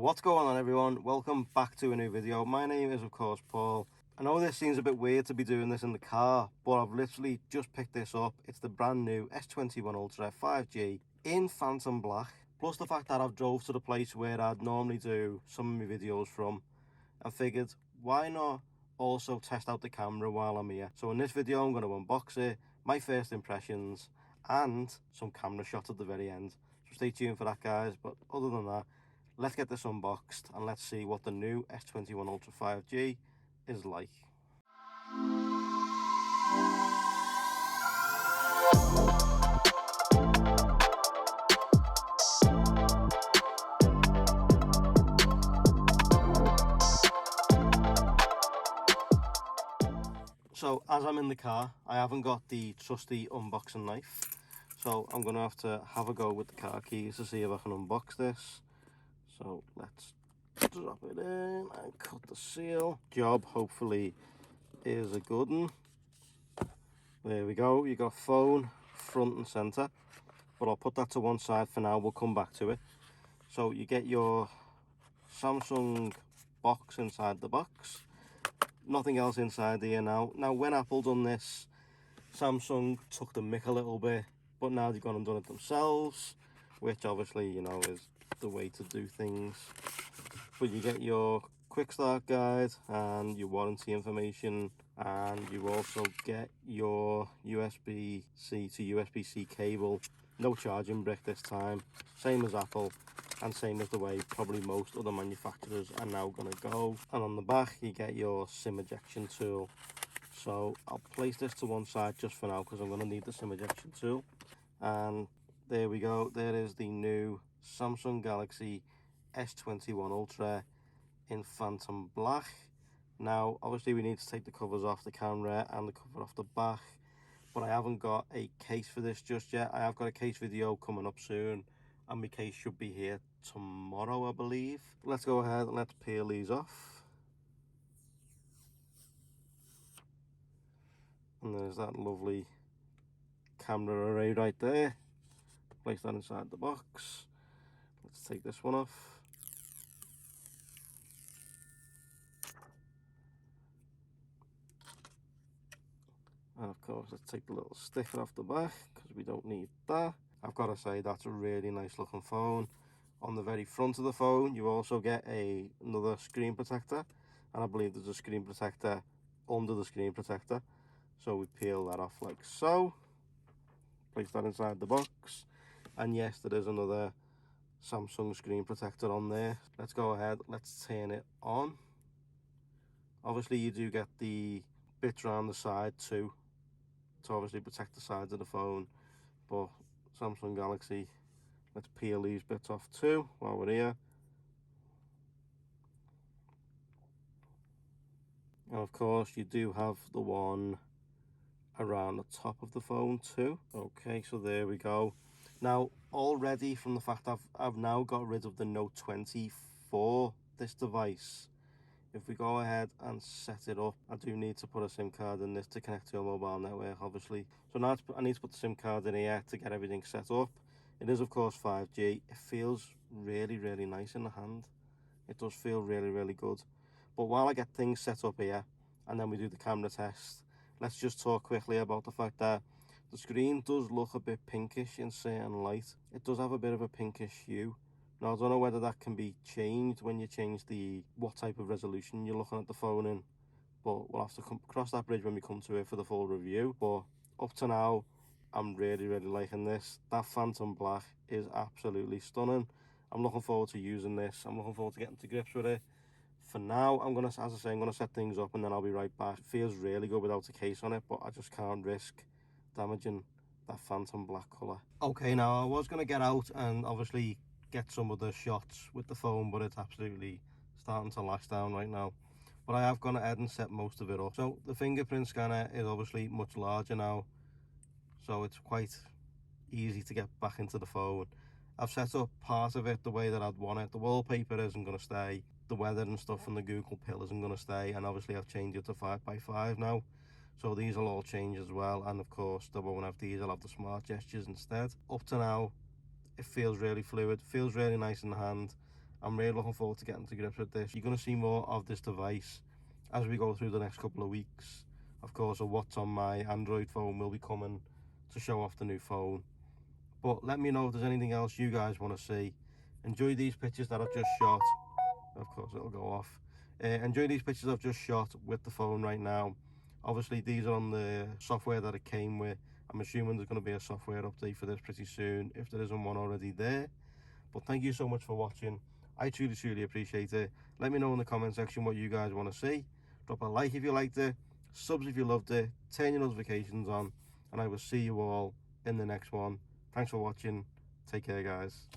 What's going on, everyone? Welcome back to a new video. My name is of course Paul. I know this seems a bit weird to be doing this in the car, but I've literally just picked this up. It's the brand new S21 Ultra 5G in Phantom Black, plus the fact that I've drove to the place where I'd normally do some of my videos from and figured why not also test out the camera while I'm here. So in this video I'm going to unbox it, my first impressions, and some camera shots at the very end. So stay tuned for that, guys. But other than that, let's get this unboxed and let's see what the new S21 Ultra 5G is like. So as I'm in the car, I haven't got the trusty unboxing knife, so I'm going to have a go with the car keys to see if I can unbox this. So let's drop it in and cut the seal. Job hopefully is a good one. There we go. You got phone front and center, but I'll put that to one side for now. We'll come back to it. So you get your Samsung box inside the box. Nothing else inside here now. Now when Apple done this, Samsung took the mick a little bit, but now they've gone and done it themselves, which obviously, you know, is the way to do things. But you get your quick start guide and your warranty information, and you also get your USB-C to USB-C cable. No charging brick this time, same as Apple, and same as the way probably most other manufacturers are now going to go. And on the back you get your SIM ejection tool. So I'll place this to one side just for now because I'm going to need the SIM ejection tool. And there we go, there is the new Samsung Galaxy S21 Ultra in Phantom Black. Now obviously we need to take the covers off the camera and the cover off the back, but I haven't got a case for this just yet. I have got a case video coming up soon, and my case should be here tomorrow, I believe. Let's go ahead and let's peel these off. And there's that lovely camera array right there. Place that inside the box. Let's take this one off. And of course, let's take the little sticker off the back because we don't need that. I've got to say, that's a really nice looking phone. On the very front of the phone, you also get another screen protector, and I believe there's a screen protector under the screen protector. So we peel that off like so. Place that inside the box. And yes, there is another Samsung screen protector on there. Let's go ahead, let's turn it on. Obviously you do get the bits around the side too, to obviously protect the sides of the phone, but Samsung Galaxy, let's peel these bits off too while we're here. And of course you do have the one around the top of the phone too. Okay, so there we go. Now already, from the fact I've now got rid of the Note 20 for this device, if we go ahead and set it up, I do need to put a SIM card in this to connect to a mobile network, obviously. So now I need to put the SIM card in here to get everything set up. It is of course 5G. It feels really, really nice in the hand. It does feel really, really good. But while I get things set up here and then we do the camera test, let's just talk quickly about the fact that the screen does look a bit pinkish in certain light. It does have a bit of a pinkish hue. Now I don't know whether that can be changed when you change what type of resolution you're looking at the phone in, but we'll have to cross that bridge when we come to it for the full review. But up to now, I'm really, really liking this. That Phantom Black is absolutely stunning. I'm looking forward to using this. I'm looking forward to getting to grips with it. For now, I'm gonna, as I say, I'm gonna set things up and then I'll be right back. It feels really good without a case on it, but I just can't risk damaging that Phantom Black colour. Okay, now I was gonna get out and obviously get some of the shots with the phone, but it's absolutely starting to lash down right now. But I have gone ahead and set most of it up. So the fingerprint scanner is obviously much larger now, so it's quite easy to get back into the phone. I've set up part of it the way that I'd want it. The wallpaper isn't going to stay, the weather and stuff from the Google Pill isn't going to stay, and obviously I've changed it to 5x5 now, so these will all change as well. And of course, I won't have these, I'll have the smart gestures instead. Up to now, it feels really fluid, feels really nice in the hand. I'm really looking forward to getting to grips with this. You're going to see more of this device as we go through the next couple of weeks. Of course, a what's on my Android phone will be coming to show off the new phone. But let me know if there's anything else you guys want to see. Enjoy these pictures that I've just shot. Of course, it'll go off. Enjoy these pictures I've just shot with the phone right now. Obviously, these are on the software that it came with. I'm assuming there's going to be a software update for this pretty soon, if there isn't one already there. But thank you so much for watching. I truly appreciate it. Let me know in the comment section what you guys want to see. Drop a like if you liked it, subs if you loved it, turn your notifications on, and I will see you all in the next one. Thanks for watching. Take care, guys.